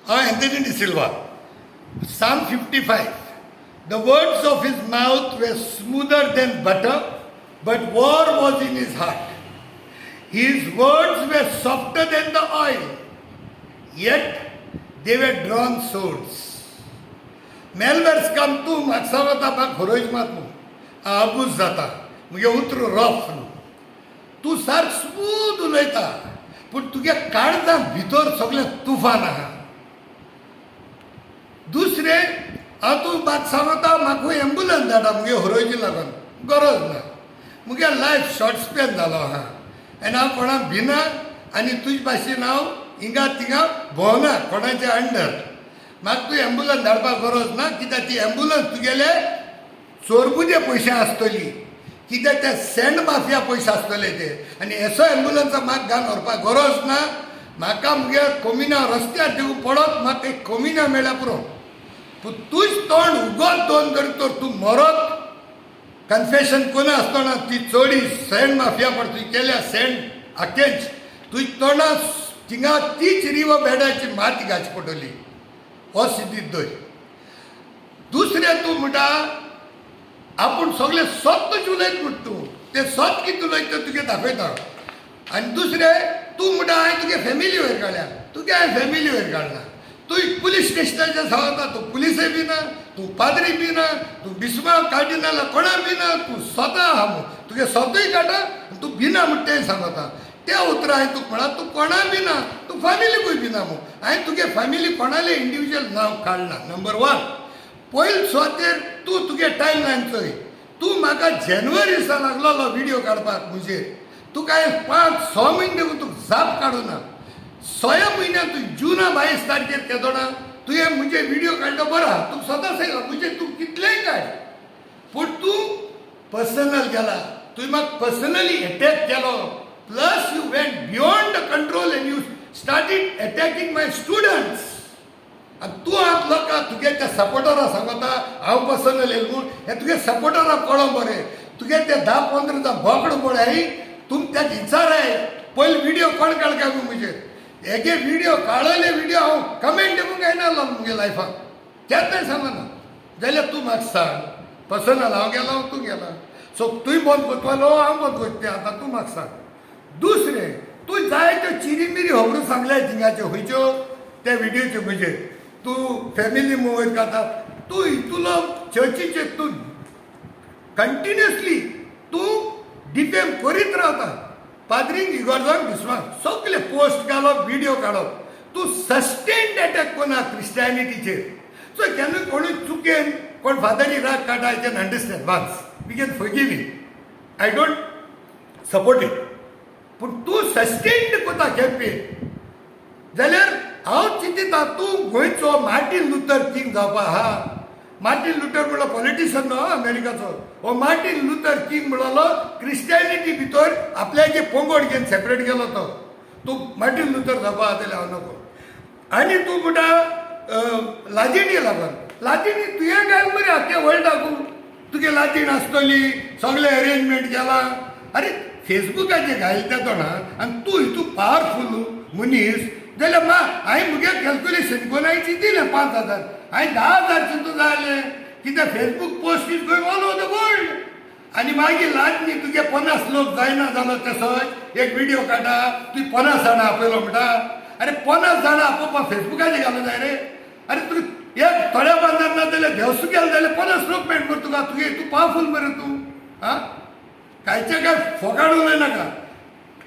Anthony De Silva. Psalm 55. The words of his mouth were smoother than butter, but war was in his heart. His words were softer than the oil, yet they were drawn swords. Melvers come to Maksavata Bak Horoij Matmu. Abuz Zata. Muge utru rough. Tu सारक smooth उलयता पूण तुगे काळजां भितर सगळें तुफान आहा. दुसरें हांव तूं बात सांगता म्हाका एम्बुलन्स धाडा मुगे हरोयची लागून गरज ना. मुगे लायफ शॉर्ट स्पॅन जालो आहा आनी हांव कोणाक भिना आनी तुजे भाशेन हांव हिंगा थिंगा भोंवना कोणाचे अंडर. म्हाका तूं एम्बुलन्स धाडपाक गरज ना कित्याक ती एम्बुलन्स तुगेले चोरपुजे पयशे आसतली कित्याक ते सँड माफिया पयशे आसतले ते आनी एसो एम्बुलन्सा म्हाका घालून व्हरपाक गरज ना. म्हाका मुगे कोमिना रस्त्यार देऊ पडत म्हाका एक कोमिना मेळ्ळ्या पुरो. पूण तुज तोंड उगत दोन तरी तर तूं मरत कन्फेशन कोना आसतना ती चोडी सँड माफिया पड तुवें केल्या सँड आखेंच तुज तोंडा थिंगा तीच रिव बेडाची माती घालची पडटली हो सिद्धीत दय. दुसरें तूं म्हणटा आपूण सगळे सत्त उलयत म्हूण तूं ते सत कितें उलयता तुगे दाखयता. आनी दुसरें तूं म्हणटा हांवें तुगे फॅमिली वयर काडल्या तुगे हांवें फॅमिली वयर काडला. तूं पुलीस स्टेशनाचेर सांगता तूं पुलिसय बी ना तूं पाद्री बी ना तूं बिस्माळ कार्डिनल कोणा बी ना तूं स्वता आहा म्हूण तुगे स्वतूय काडा तूं भिना म्हूण तें सांगता. त्या उतरां हांवें तुका म्हणा तूं कोणा बी ना तूं फॅमिलीकूय बी ना म्हूण. हांवें तुगे फॅमिली कोणाले इंडिविज्युअल नांव काडना. नंबर 1 पयलीं स्वातेर तूं तुगे टायम लायन चोय. तूं म्हाका जानेवारी दिसा लागलो व्हिडियो काडपाक मुजेर तुका हांवें 5-6 म्हयने देखून तुका जाप काडूं ना. 6 म्हयन्याक तूं जुना 22 तारखेर केदो ना तुवें मुजे व्हिडियो काडलो बरो आहा तुका स्वता सांगला मुजे तूं कितलेंय काड पूण तूं पर्सनल गेला तुवें म्हाका पर्सनली एटॅक केलो. Plus you went beyond the control end you started attacking my students. आनी तूं आतां लोकां तुगे त्या सपोर्टरा सांगता हांव पर्सनल येल म्हूण हें तुगे सपोर्टराक कळो बरें. तुगे ते 10-15 बोकडो पळय तुम त्याक विचाराय पयलीं व्हिडियो कोण काडका मुजेर हेगे व्हिडियो काडले व्हिडियो हांव कमेंट दिवंक येनालो मुगे लायफाक केन्नाय सांगना. जाल्यार तूं म्हाका सांग पर्सनल हांव गेलो तूं गेला सो तुवें बंद करतलो हांव बंद करता तें आतां तूं म्हाका सांग. दुसरें तूं जाय त्यो चिरीमिरी खबरो सांगल्याय थिंगाच्यो खंयच्यो त्या व्हिडियोच्यो मुजेर तूं फॅमिली मुवयत काडटा तूं हितूलो चर्चीचेर तूं कंटिन्युअसली तूं डिफेम करीत रावता. पाद्रींक इगोर्जांक दिसवांक सगळे पोस्ट घालप व्हिडियो काडप तूं सस्टेन्ड एटॅक कोना क्रिस्टियानिटीचेर. सो केन्ना कोणूय चुकेन कोण फादरी राग काडटा I can understand once we can forgive it I don't support it. पूण तूं सस्टेन्ड कोता कॅम्पेन जाल्यार हांव चिंतिता तूं गोंयचो मार्टीन लुथर किंग जावपा आहा. मार्टीन लुथर म्हणलो पॉलिटिशियन न्हू अमेरिकाचो. हो मार्टीन लुथर किंग म्हणलो क्रिस्टियानिटी भितर आपल्याचे पंगड घेवन सेपरेट गेलो तो. तूं मार्टीन लुथर जावपा जाल्यार हांव नको. आनी तूं म्हणटा लाजिणी लागून लाजिणी तुवें घाल मरे आख्या वर्ल्डाकू तुगे लाजीण आसतली सगळे अरेंजमेंट केला. अरे फेसबुकाचेर घालता तो ना आनी तूं हितू पावरफूल मनीस जाल्यार हांवें मुगे कॅल्क्युलेशन कोणायची दिलें 5,000 हांवें 10,000 चिंतू जालें कित्याक Facebook post is going all over the world. आनी मागीर लाजनी तुगे 50 लोक जायना जालो तसोच एक व्हिडियो काडा तुवें 50 जाणां आपयलो म्हणटा. अरे 50 जाणां आपोवपाक फेसबुकाचेर घालूं जाय रे. अरे तूं एक थोड्या बांदार ना जाल्यार देवसू गेलो जाल्यार 50 लोक मेळट मरे तुका तुगे तूं पावरफूल मरे तूं आं कांयचे काय फोकाड उलयनाका.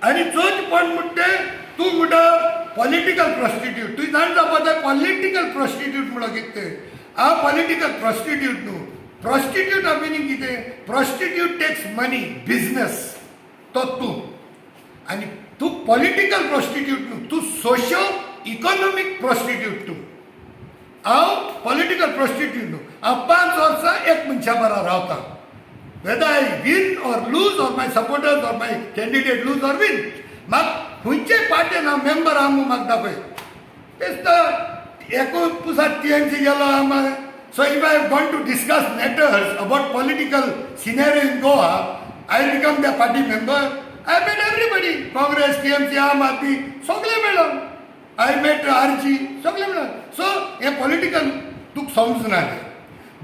आनी चवथ पॉयंट म्हणटा तूं म्हणटा पॉलिटिकल प्रॉस्टिट्यूट तुवें जाणटा पळय पॉलिटिकल प्रॉस्टिट्यूट म्हणून कितें तें. हांव पॉलिटिकल प्रॉस्टिट्यूट न्हू. प्रॉस्टिट्यूट मिनींग कितें प्रॉस्टिट्यूट टेक्स मनी बिजनस तो तूं आनी तूं पॉलिटिकल प्रॉस्टिट्यूट न्हू तूं सोशियो इकॉनॉमीक प्रॉस्टिट्यूट तूं. हांव पॉलिटिकल प्रॉस्टिट्यूट न्हू. हांव 5 वर्सां एक मनशा बरोबर रावता whether I win or lose or my supporters or my candidate lose or win. म्हाका खंयचे पार्टेन हांव मेंबर आहा म्हूण म्हाका दाखय. तेच एकूच पुसात TMC गेलो हांव. So if I gone to discuss matters about political scenario in Goa I become the party member. I met everybody Congress TMC Aam आदमी सगळे मेळ्ळो. आय मेट RG सगळे मेळ्ळो. सो पॉलिटिकल तुका समजना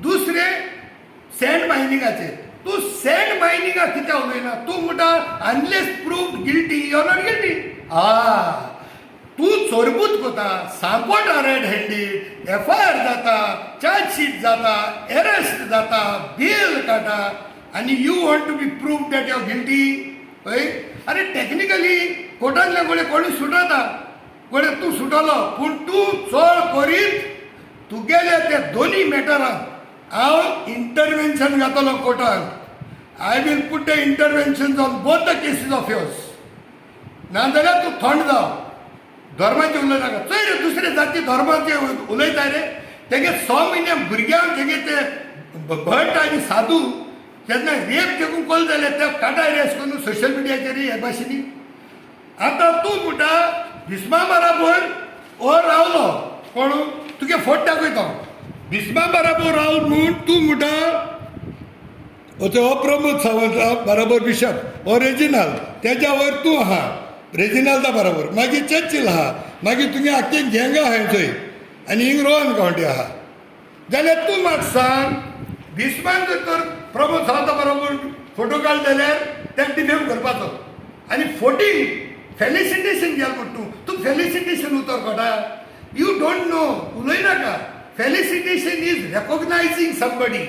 दुसरें सँड मायनिंगाचेर तूं सँड मायनिंगा कित्याक उलयना तूं म्हणटा unless proved guilty you are not guilty तूं चोरबूत कोता सांपट रेड हँडीड FIR जाता चार्जशीट जाता अरेस्ट जाता बेल काटा आनी you want to be proved that you are guilty हय अरे टॅक्निकली कोर्टांतले कोणी सुटता कोणी तूं सुटलो पूण तूं चोर करीत तुगेले ते दोनी मॅटरांत हांव इंटरवेन्शन घातलो कोर्टांत I will put the intervention on both the cases of yours नाजाल्यार तूं थंड जाव धर्माचे उलयनाका चोय रे दुसरे जाती धर्माचे उलयता रे तेगे 6 म्हयने भुरग्यांक तेगे ते भट आनी साधू केन्ना रेप देखून कोल जाले ते काटाय रेस करून सोशल मिडियाचेर हे भाशेनी आतां तूं म्हणटा भिस्मा बराबर हो रावलो कोण तुगे फोट दाखयता भिस्मा बराबर रावल म्हूण तूं म्हणटा हो प्रमोद सावंत बराबर बिशप हो रेजिनाल तेज्या वयर तूं आहा रेजिनाल्दा बराबर मागीर चर्चिल आहा मागीर तुगे आख्खे गँग आहाय थंय आनी हिंग रोहन गांवटी आहा जाल्यार तूं म्हाका सांग भिस्मान जर तर प्रमोद सावंता बरोबर फोटो काड जाल्यार तेका डिफेम करपाचो आनी फोटींग फेलिसिटेशन घ्या म्हण तूं फेलिसिटेशन उतर कोटा यू डोंट नो उलयनाका felicitation is recognizing somebody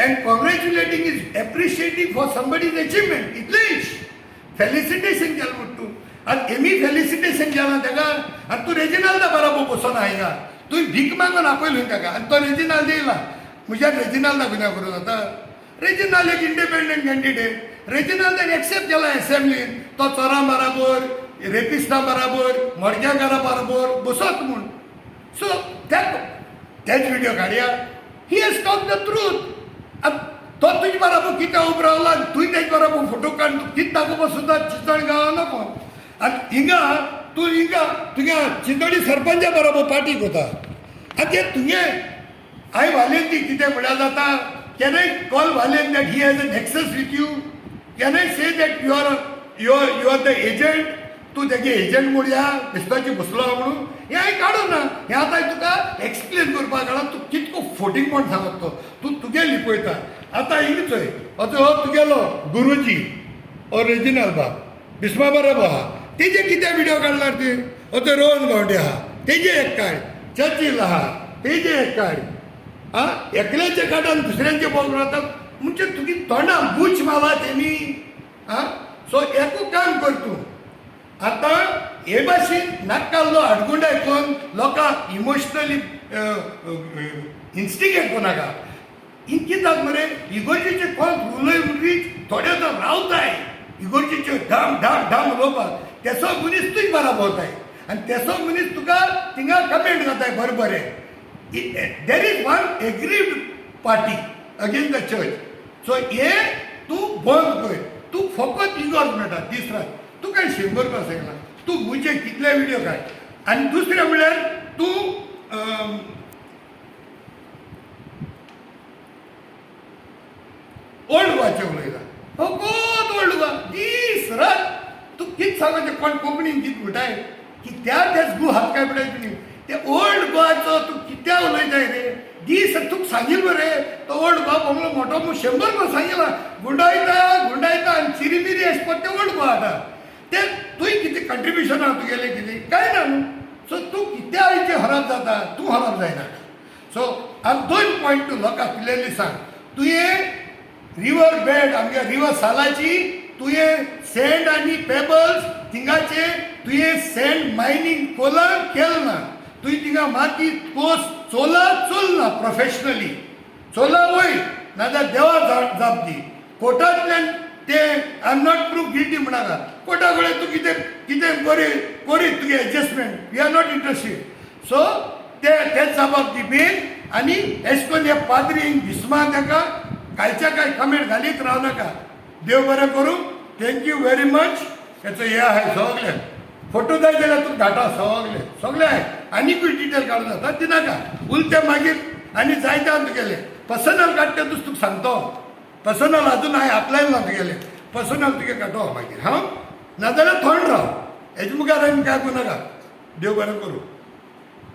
and congratulating is appreciating for somebody's achievement इतलेंच फेलिसिटेशन केलें म्हण तूं आनी एमी फेलिसिटेशन केलां तेका आनी तूं रेजिनाल्दा बरोबर बसोन हांगा तूं भीक मागून आपयलो तेका आनी तो रेजिनाल्ड येयला म्हज्या रेजिनाल्दा गुन्या करूं जाता रेजिनाल्ड एक इंडिपेंडंट कॅन्डिडेट रेजिनाल्डान एक्सेप्ट केला एसेंब्लीन तो चोरां बराबर रेपिस्टां बराबर मडक्याकारां बराबर बसत म्हूण सो तेच व्हिडिओ काडया he has talk the truth तो तुजे बराबर कितें उबो रावला आनी तुवें तेजे बराबर फोटो काड कितें दाखोवपा सुद्दां चिंतण गांवां नको आनी हिंगा तुगे चिंतोडी सरपंचा बरोबर पार्टी कोता आनी ते तुगे हांवें वालेंती कितें म्हळ्यार जाता कॅन आय कॉल वालेन that he has a nexus with you can I say that you are the agent तूं तेगे एजंट म्हूण ह्या बेस्ताची बसलो म्हणून हें हांवें काडूं ना हें आतां तुका एक्सप्लेन करपाक काडा तूं कितको फोटींग म्हूण सांगत तो तूं तुगे लिपयता आतां हिंग चोय हो तुगेलो गुरुजी हो रेजिनाल बाब भिस्मा बरोबर आहा तेजे कितें व्हिडिओ काडल्यार ती तो रोहन गांवटे आहा तेजे एक काड चर्चिल आहा तेजे एक काड एकल्याचे काडान दुसऱ्यांचे बोल रावता म्हणजे तुगे तोंडां बुच माला तेमी सो एकू काम कर तूं आतां हे भाशेन नाकाल्लो आडगुंड आयकून लोकांक इमोशनली इन्स्टिगेट कोनाका कितें जाता मरे इगोर्जीचे कोण उलय म्हणटी थोडे जण रावताय इगोर्जीचे ढाम ढाम ढाम उलोवपाक तेसो मनीस तुज बरा भोंवताय आनी तेसो मनीस तुका थिंगा कमेंट जाताय बरें बरें there is one agreed party against the church so हे तूं बंद कर तूं फकत इगोर मेळटा दीस रात तूं कांय शेंबर पास सांगला तूं मुजे कितले व्हिडिओ काड आनी दुसरें म्हळ्यार तूं ओल्ड गोवाचें उलयता फकत ओल्ड गोवा दीस रात तूं कितें सांगचें कोण कोंकणीन कितें म्हणटाय कित्याक तेच गू हात काय पडाय तुमी ते ओल्ड गोवाचो तूं कित्याक उलयताय रे दीस तुका सांगिल्लो रे तो ओल्ड गोवा बंगलो मोठो म्हूण 100 पास सांगिला गुंडायता आनी चिरीमिरी अशें पड ते ओल्ड गोवा आतां ते तुवें कितें कंट्रिब्युशन आहा तुगेलें कितें कांय ना न्हू सो तूं कित्याक आयचे हराब जाता तूं हराब जायना सो हांव 2 पॉयंट तूं लोकांक क्लियरली सांग तुवें रिवर बेड आमगे रिवर सालाची तुवें सँड आनी पेबल्स थिंगाचे तुवें सँड मायनींग कोला केलें ना तुवें थिंगा माती कोस चोलना प्रोफेशनली चोला वय नाजाल्यार देवा जाप दी कोर्टांतल्यान ते I am not proof guilty म्हणाका कोर्टा कडेन तूं कितें करीत तुगे adjustment we are not interested so तेच जावप दी बेल आनी एश कोन्न हे पाद्रींक भिस्मा ताका कांयच्या कांय कमेंट घालीत राव नाका देव बरें करूं थँक्यू व्हेरी मच हेचो हे आहाय सगळें फोटो जाय जाल्यार तूं धाडटा सगळें आहाय आनीकूय डिटेल काडूं जाता दिनाका उलते मागीर आनी जायते तुगेले पर्सनल काडटा तुका सांगतो पर्सनल अजून हांवें आपलायन ना तुगेले पर्सनल तुगे काडटो मागीर नाजाल्यार थंड राव हेजे मुखार आनी काय करूं नाका देव बरें करूं